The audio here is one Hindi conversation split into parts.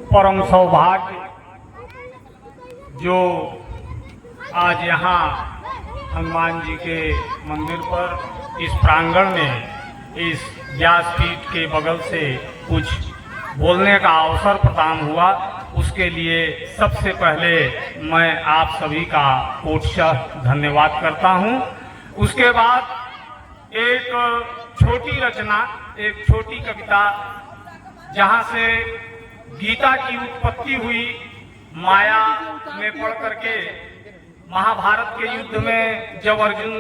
परम सौभाग्य जो आज यहाँ हनुमान जी के मंदिर पर इस प्रांगण में इस व्यासपीठ के बगल से कुछ बोलने का अवसर प्रदान हुआ, उसके लिए सबसे पहले मैं आप सभी का कोटशः धन्यवाद करता हूँ। उसके बाद एक छोटी रचना, एक छोटी कविता जहाँ से गीता की उत्पत्ति हुई, माया में पढ़ करके महाभारत के युद्ध में जब अर्जुन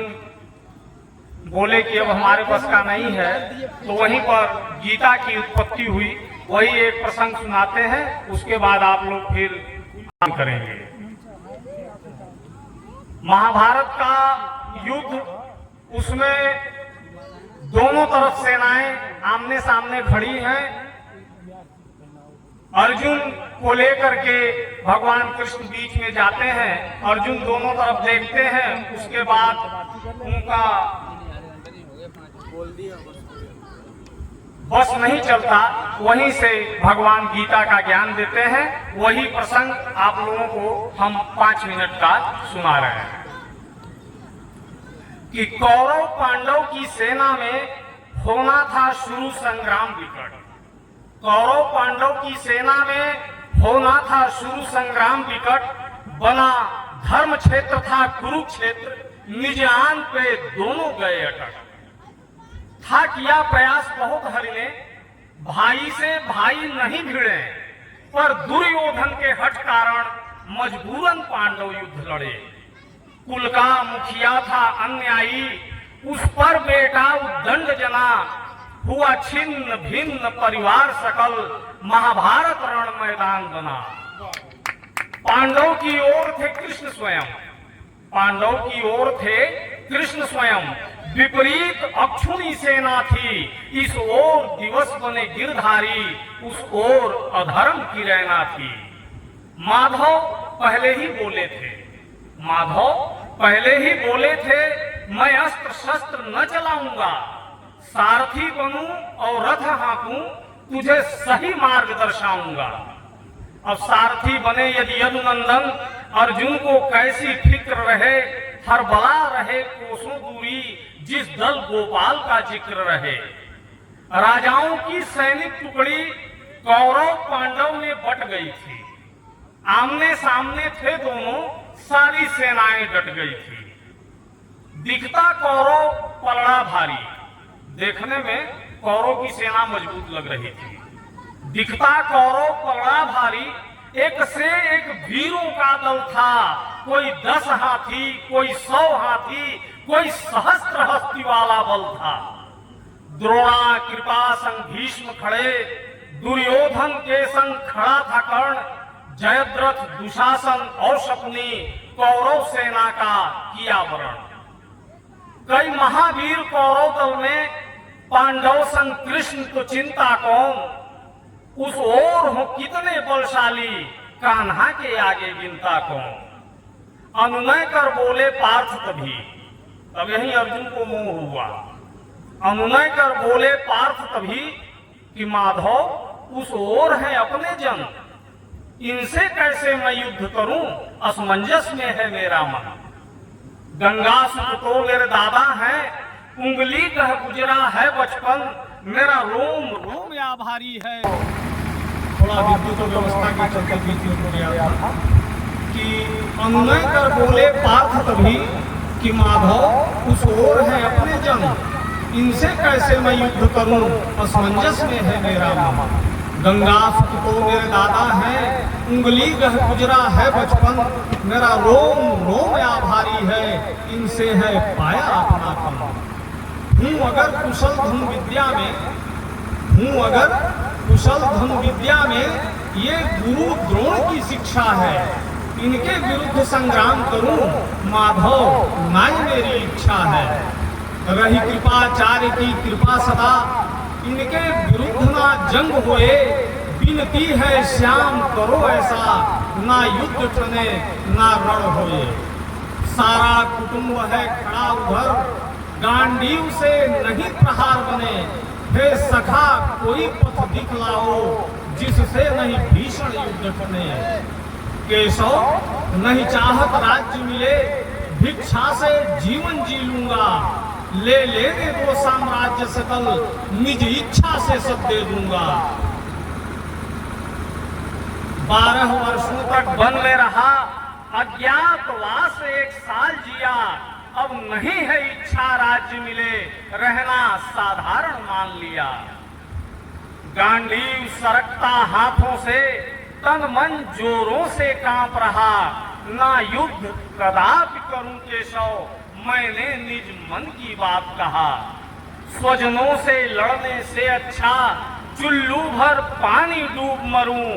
बोले कि अब हमारे बस का नहीं है, तो वहीं पर गीता की उत्पत्ति हुई, वही एक प्रसंग सुनाते हैं। उसके बाद आप लोग फिर करेंगे। महाभारत का युद्ध, उसमें दोनों तरफ सेनाएं आमने सामने खड़ी हैं। अर्जुन को लेकर के भगवान कृष्ण बीच में जाते हैं, अर्जुन दोनों तरफ देखते हैं। उसके बाद उनका बस नहीं चलता, वहीं से भगवान गीता का ज्ञान देते हैं। वही प्रसंग आप लोगों को हम 5 मिनट का सुना रहे हैं कि कौरव पांडव की सेना में होना था शुरू संग्राम विकट। कौरव पांडव की सेना में होना था शुरू संग्राम विकट, बना धर्म क्षेत्र था कुरुक्षेत्र, निज आन पे दोनों गए अटक। था किया प्रयास बहुत हरिने, भाई से भाई नहीं भिड़े, पर दुर्योधन के हठ कारण मजबूरन पांडव युद्ध लड़े। कुल का मुखिया था अन्यायी, उस पर बेटा उद्दंड जना, हुआ छिन्न भिन्न परिवार सकल, महाभारत रण मैदान बना। पांडव की ओर थे कृष्ण स्वयं, पांडव की ओर थे कृष्ण स्वयं, विपरीत अक्षुणी सेना थी। इस ओर दिवस बने गिरधारी, उस ओर अधर्म की रैना थी। माधव पहले ही बोले थे, माधव पहले ही बोले थे, मैं अस्त्र शस्त्र न चलाऊंगा, सारथी बनूं और रथ हाँकूं, तुझे सही मार्ग दर्शाऊंगा। अब सारथी बने यदि यदुनंदन, अर्जुन को कैसी फिक्र रहे, हर बला रहे कोसों दूरी, जिस दल गोपाल का जिक्र रहे। राजाओं की सैनिक टुकड़ी कौरव पांडव में बट गई थी, आमने सामने थे दोनों, सारी सेनाएं डट गई थी। दिखता कौरव पलड़ा भारी, देखने में कौरव की सेना मजबूत लग रही थी। दिखता कौरव पलड़ा भारी, एक से एक वीरों का दल था, कोई 10 हाथी, कोई 100 हाथी, कोई सहस्त्र हस्ती वाला बल था। द्रोणा कृपा संग भीष्म खड़े, दुर्योधन के संग खड़ा था कर्ण, जयद्रथ दुशासन और शकुनी, कौरव सेना का किया वरण। कई महावीर कौरव दल में, पांडव संग कृष्ण को चिंता कौन, उस ओर हो कितने बलशाली, कान्हा के आगे गिनता कौन। अनुनय कर बोले पार्थ तभी, तब यही अर्जुन को मोह हुआ। अनुनय कर बोले पार्थ तभी कि माधव उस ओर है अपने जन, इनसे कैसे मैं युद्ध करूं, असमंजस में है मेरा मन। गंगा सुत तो मेरे दादा है, उंगली कह गुजरा है बचपन, मेरा रोम रोम आभारी है। थोड़ा विद्युत व्यवस्था के चलते बीच में हो गया था कि अनुनय कर बोले पार्थ तभी कि माधव उस ओर है अपने जन, इनसे कैसे मैं युद्ध करूं, असमंजस में है मेरा मन। गंगा सुत तो मेरे दादा है, उंगली गह गुजरा है बचपन, मेरा रोम रोम आभारी है, इनसे है पाया अपना कम। हूँ अगर कुशल धन विद्या में, हूँ अगर कुशल धन विद्या में, ये गुरु द्रोण की शिक्षा है, इनके विरुद्ध संग्राम करूं, माधव नाई मेरी इच्छा है। रही कृपाचार्य की कृपा सदा, इनके विरुद्ध ना जंग होए, विनती है श्याम करो ऐसा, ना युद्ध चले ना रण होए। सारा कुटुंब है खड़ा उधर, गांडीव से नहीं प्रहार बने, हे सखा कोई पथ दिखलाओ, जिससे नहीं भीषण युद्ध करने। केशव नहीं चाहत राज्य मिले, भिक्षा से जीवन जी लूंगा। ले लेने दो साम्राज्य सकल, निज इच्छा से सब दे दूंगा। 12 वर्षों तक वन में रहा, अज्ञातवास 1 साल जिया। अब नहीं है इच्छा राज्य मिले, रहना साधारण मान लिया। गांडीव सरकता हाथों से, तन मन जोरों से कांप रहा। ना युद्ध कदापि करूं केशव, मैंने निज मन की बात कहा। स्वजनों से लड़ने से अच्छा, चुल्लू भर पानी डूब मरूं।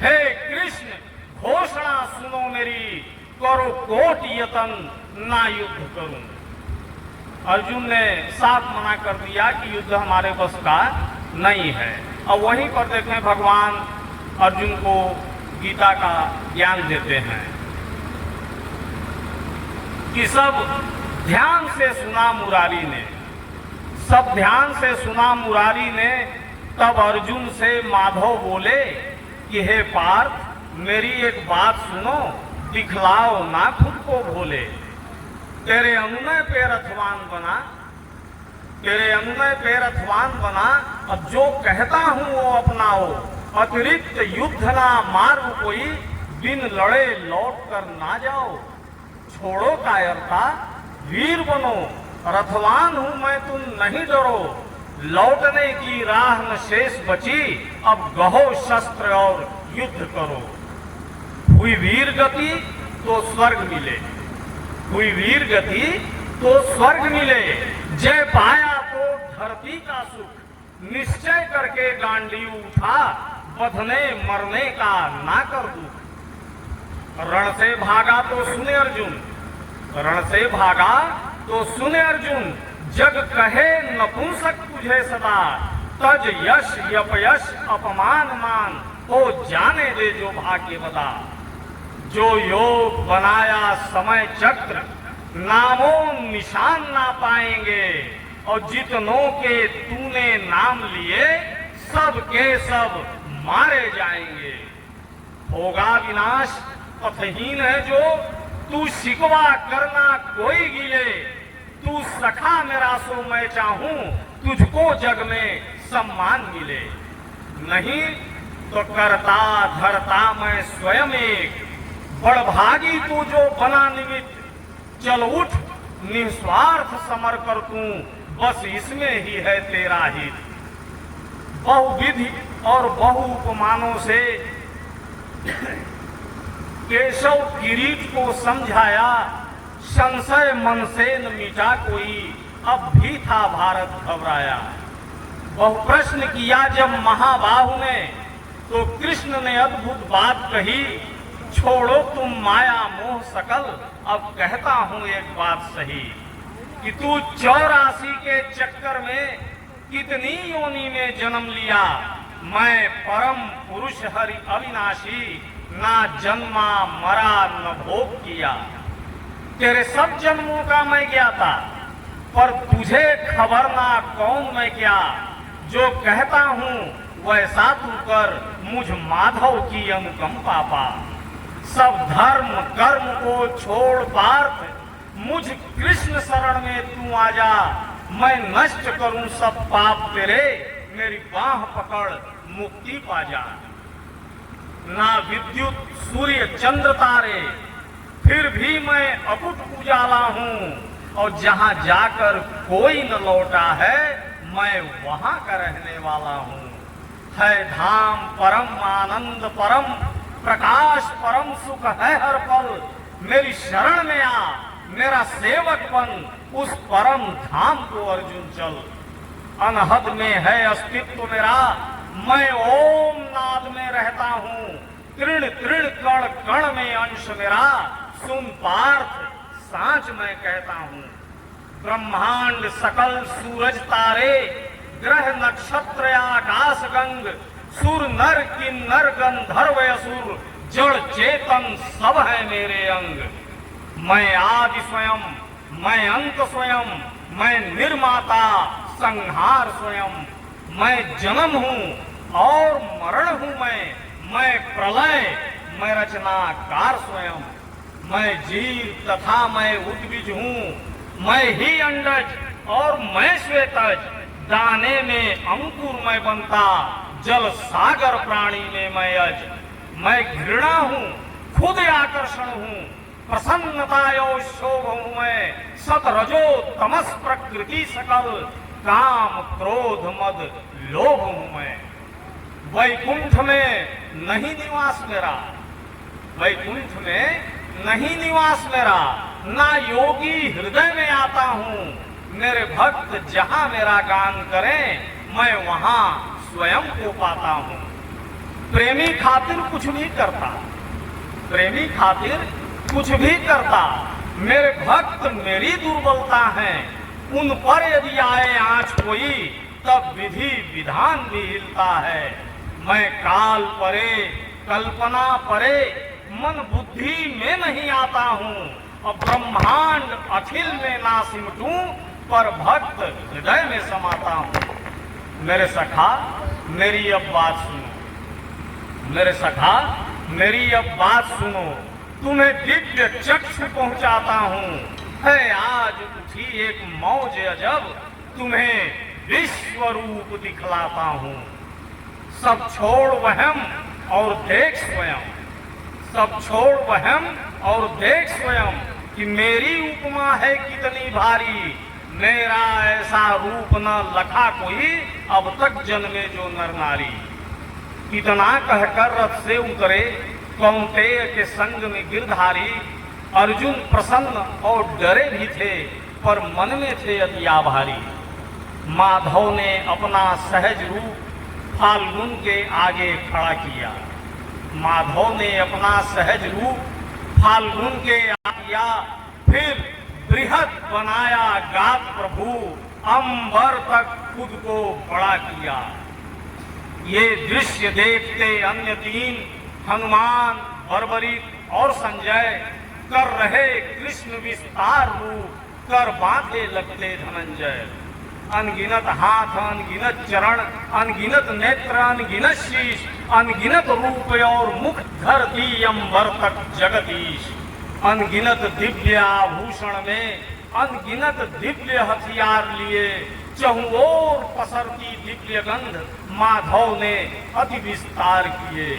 हे कृष्ण घोषणा सुनो मेरी, करो कोट यतन ना युद्ध करूं। अर्जुन ने साफ मना कर दिया कि युद्ध हमारे बस का नहीं है। अब वहीं पर देखें भगवान अर्जुन को गीता का ज्ञान देते हैं कि सब ध्यान से सुना मुरारी ने, सब ध्यान से सुना मुरारी ने। तब अर्जुन से माधव बोले कि हे पार्थ, मेरी एक बात सुनो, दिखलाओ ना खुद को भोले। तेरे अनुनय पे रथवान बना, तेरे अनुनय पे रथवान बना। अब जो कहता हूं वो अपनाओ, अतिरिक्त युद्ध ना मार्ग कोई, बिन लड़े लौट कर ना जाओ। छोड़ो कायरता, वीर बनो, रथवान हूं मैं तुम नहीं डरो। लौटने की राह न शेष बची, अब गहो शस्त्र और युद्ध करो। हुई वीर गति तो स्वर्ग मिले, हुई वीर गति तो स्वर्ग मिले। जय पाया तो धरती का सुख, निश्चय करके गांडीव उठा। बधने मरने का ना कर दुख। रण से भागा तो सुने अर्जुन, रण से भागा तो सुने अर्जुन। जग कहे नपुंसक तुझे सदा, तज यश यपयश अपमान मान। हो जाने दे जो भाग्य बता। जो योग बनाया समय चक्र, नामो निशान ना पाएंगे। और जितनों के तूने नाम लिए, सब के सब मारे जाएंगे। होगा विनाश पथहीन है जो, तू शिकवा करना कोई गिले। तू सखा मेरा सो मैं चाहूं, तुझको जग में सम्मान मिले। नहीं तो करता धरता मैं स्वयं एक, बड़भागी तू जो बना निमित्त। चल उठ निस्वार्थ समर कर तू, बस इसमें ही है तेरा हित। बहुविधि और बहु उपमानों से केशव किरीट को समझाया। संशय मन से न मिटा कोई, अब भी था भारत घबराया। बहु प्रश्न किया जब महाबाहु ने, तो कृष्ण ने अद्भुत बात कही। छोड़ो तुम माया मोह सकल, अब कहता हूं एक बात सही। कि तू 84 के चक्कर में कितनी योनि में जन्म लिया। मैं परम पुरुष हरि अविनाशी, ना जन्मा मरा न भोग किया। तेरे सब जन्मों का मैं ज्ञाता, पर तुझे खबर ना कौन मैं क्या। जो कहता हूं वैसा तू कर, मुझ माधव की अनुकंपा पा। सब धर्म कर्म को छोड़ पार्थ, मुझ कृष्ण शरण में तू आ जा। मैं नष्ट करूं सब पाप तेरे, मेरी बाह पकड़ मुक्ति पा जा। ना विद्युत सूर्य चंद्र तारे, फिर भी मैं अकुट उजाला हूं। और जहां जाकर कोई न लौटा है, मैं वहां का रहने वाला हूं। है धाम परम आनंद परम, प्रकाश परम सुख है हर पल। मेरी शरण में आ, मेरा सेवक बन, उस परम धाम को अर्जुन चल। अनहद में है अस्तित्व मेरा, मैं ओम नाद में रहता हूँ। तृण तृण कण कण में अंश मेरा, सुन पार्थ सांच मैं कहता हूँ। ब्रह्मांड सकल सूरज तारे, ग्रह नक्षत्र आकाश गंग। सुर नर किन्नर गंधर्व असुर, जड़ चेतन सब है मेरे अंग। मैं आदि स्वयं, मैं अंत स्वयं, मैं निर्माता संहार स्वयं। मैं जन्म हूँ और मरण हूं मैं प्रलय, मैं रचनाकार स्वयं, मैं जीव तथा मैं उद्भिज हूँ, मैं ही अंडज और मैं श्वेतज, दाने में अंकुर मैं बनता, जल सागर प्राणी में मैं अज, मैं घृणा हूँ खुद आकर्षण हूँ, प्रसन्नता यो शोभ हूँ मैं, सतरजो तमस प्रकृति सकल, काम क्रोध मद लोभ हूँ मैं। वैकुंठ में नहीं निवास मेरा, वैकुंठ में नहीं निवास मेरा, ना योगी हृदय में आता हूँ, मेरे भक्त जहाँ मेरा गान करें मैं वहाँ स्वयं को पाता हूँ। प्रेमी खातिर कुछ भी करता, प्रेमी खातिर कुछ भी करता, मेरे भक्त मेरी दुर्बलता है, उन पर यदि आए आँच कोई तब विधि विधान भी हिलता है। मैं काल परे कल्पना परे मन बुद्धि में नहीं आता हूँ, और ब्रह्मांड अखिल में ना सिमटूं पर भक्त हृदय में समाता हूँ। मेरे सखा मेरी अब बात सुनो, मेरे सखा मेरी अब बात सुनो, तुम्हें दिव्य चक्षु पहुंचाता हूँ, है आज उठी एक मौज अजब, तुम्हें विश्व रूप दिखलाता हूँ। सब छोड़ वहम और देख स्वयं, सब छोड़ वहम और देख स्वयं, कि मेरी उपमा है कितनी भारी, मेरा ऐसा रूप न लखा कोई अब तक जन्मे जो नर नारी। इतना कहकर रथ से उतरे कौंतेय के संग में गिरधारी, अर्जुन प्रसन्न और डरे भी थे पर मन में थे अति आभारी। माधव ने अपना सहज रूप फाल्गुन के आगे खड़ा किया, माधव ने अपना सहज रूप फाल्गुन के आगे किया, फिर बृहद बनाया गात प्रभु, अंबर तक खुद को बड़ा किया। ये दृश्य देखते अन्य तीन, हनुमान, बर्बरीक और संजय, कर रहे कृष्ण विस्तार रूप, कर बांधे लगते धनंजय। अनगिनत हाथ, अनगिनत चरण, अनगिनत नेत्र, अनगिनत शीश, अनगिनत रूप और मुख धरती अंबर तक जगदीश। अनगिनत दिव्य आभूषण में अनगिनत दिव्य हथियार लिए, चहुं ओर पसरती दिव्य गंध माधव ने अति विस्तार किए।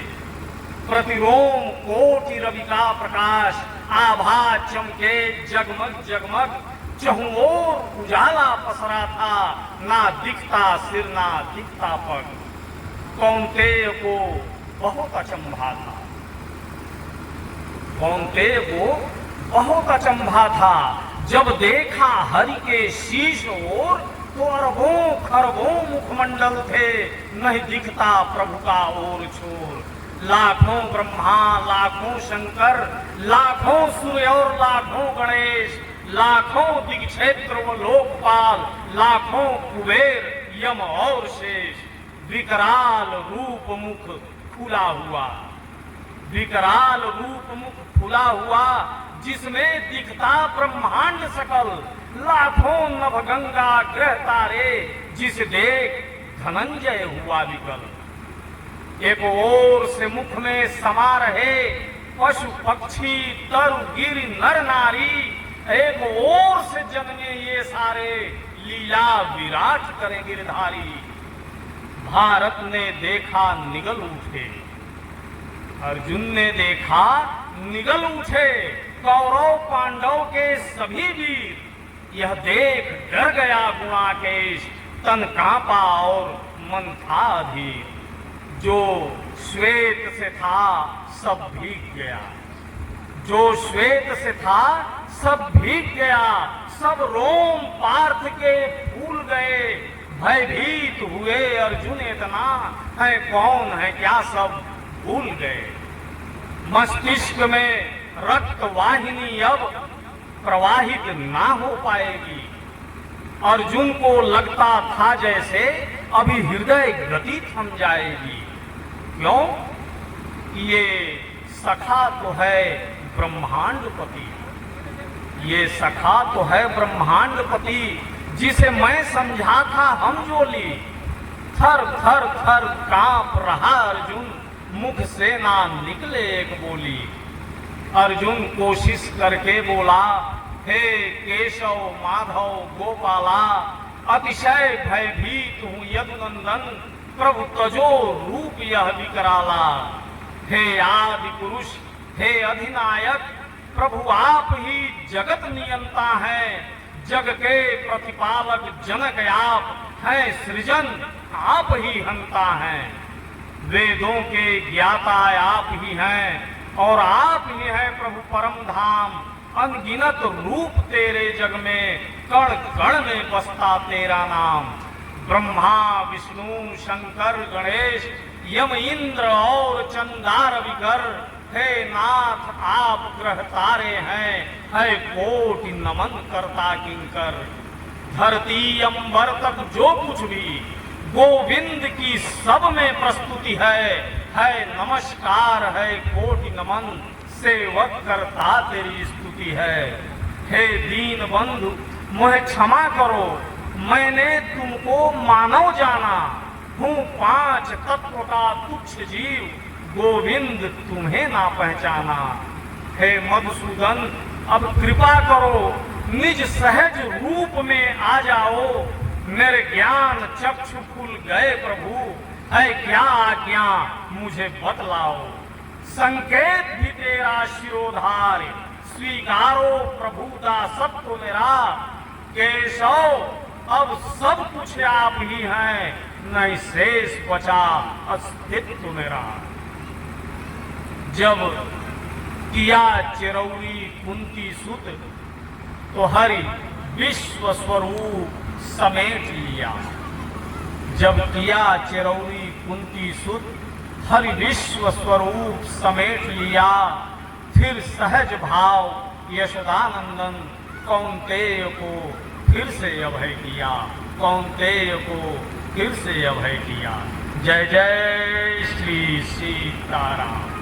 प्रतिरोम कोटि रवि का प्रकाश, आभा चमके जगमग जगमग, चहुं ओर उजाला पसरा था, ना दिखता सिर ना दिखता पग। कौंतेय को बहुत अचंभा था, कौंतेय को बहुत अचंभा था, जब देखा हरि के शीश ओर तो अरबों खरबों मुखमंडल थे, नहीं दिखता प्रभु का ओर छोर। लाखों ब्रह्मा लाखों शंकर, लाखों सूर्य और लाखों गणेश, लाखों दिग्क्षेत्र व लोकपाल, लाखों कुबेर यम और शेष। विकराल रूप मुख खुला हुआ, विकराल रूप मुख खुला हुआ, जिसमें दिखता ब्रह्मांड सकल, लाखों नभ गंगा ग्रह तारे, जिस देख धनंजय हुआ विकल। एक ओर से मुख में समा रहे पशु पक्षी तरु गिरि नर नारी, एक ओर से जन्मे ये सारे, लीला विराट करे गिरधारी। भारत ने देखा निगल उठे, अर्जुन ने देखा निगल उठे, कौरव पांडव के सभी वीर। यह देख डर गया गुणाकेश, तन कांपा और मन था अधीर। जो श्वेत से था सब भीग गया, जो श्वेत से था सब भीग गया। सब रोम पार्थ के फूल गए, भयभीत हुए अर्जुन इतना, है कौन है क्या सब भूल गए। मस्तिष्क में रक्त वाहिनी अब प्रवाहित ना हो पाएगी। अर्जुन को लगता था जैसे अभी हृदय गति थम जाएगी। क्यों? ये सखा तो है ब्रह्मांडपति, ये सखा तो है ब्रह्मांडपति, जिसे मैं समझा था हम जोली। थर थर थर कांप रहा अर्जुन, मुख से ना निकले एक बोली। अर्जुन कोशिश करके बोला, हे केशव माधव गोपाला, अतिशय भयभीत हूँ यदुनंदन, प्रभु तजो रूप यह विकराला। हे आदि पुरुष, हे अधिनायक, प्रभु आप ही जगत नियंता हैं, जग के प्रतिपालक जनक आप हैं, सृजन आप ही हंता हैं। वेदों के ज्ञाता आप ही हैं और आप ही हैं प्रभु परम धाम। अनगिनत रूप तेरे जग में, कण कण में बसता तेरा नाम। ब्रह्मा विष्णु शंकर गणेश यम इंद्र और चंदार विकर, हे नाथ आप ग्रह तारे हैं, है कोटि नमन करता किंकर। धरती अंबर तक जो कुछ भी गोविंद की सब में प्रस्तुति है नमस्कार, है कोटि नमन, सेवक करता तेरी स्तुति है। हे दीन बंधु मुझे क्षमा करो, मैंने तुमको मानव जाना, हूँ पांच तत्व का तुच्छ जीव, गोविंद तुम्हें ना पहचाना। हे मधुसूदन अब कृपा करो, निज सहज रूप में आ जाओ, मेरे ज्ञान चक्षु खुल गए प्रभु, है क्या आज्ञा मुझे बतलाओ। संकेत भी तेरा शिरोधार, स्वीकारो प्रभु दासत्व मेरा। केशव अब सब कुछ आप ही हैं, नहीं शेष बचा अस्तित्व मेरा। जब किया चिरौरी कुंती सुत, तो हरि विश्व स्वरूप समेट लिया। जब किया चिरौरी कुंती सुत, हरि विश्व स्वरूप समेट लिया। फिर सहज भाव यशोदानंदन कौन्तेय को फिर से अभय किया, कौन्तेय को फिर से अभय किया। जय जय श्री सीताराम।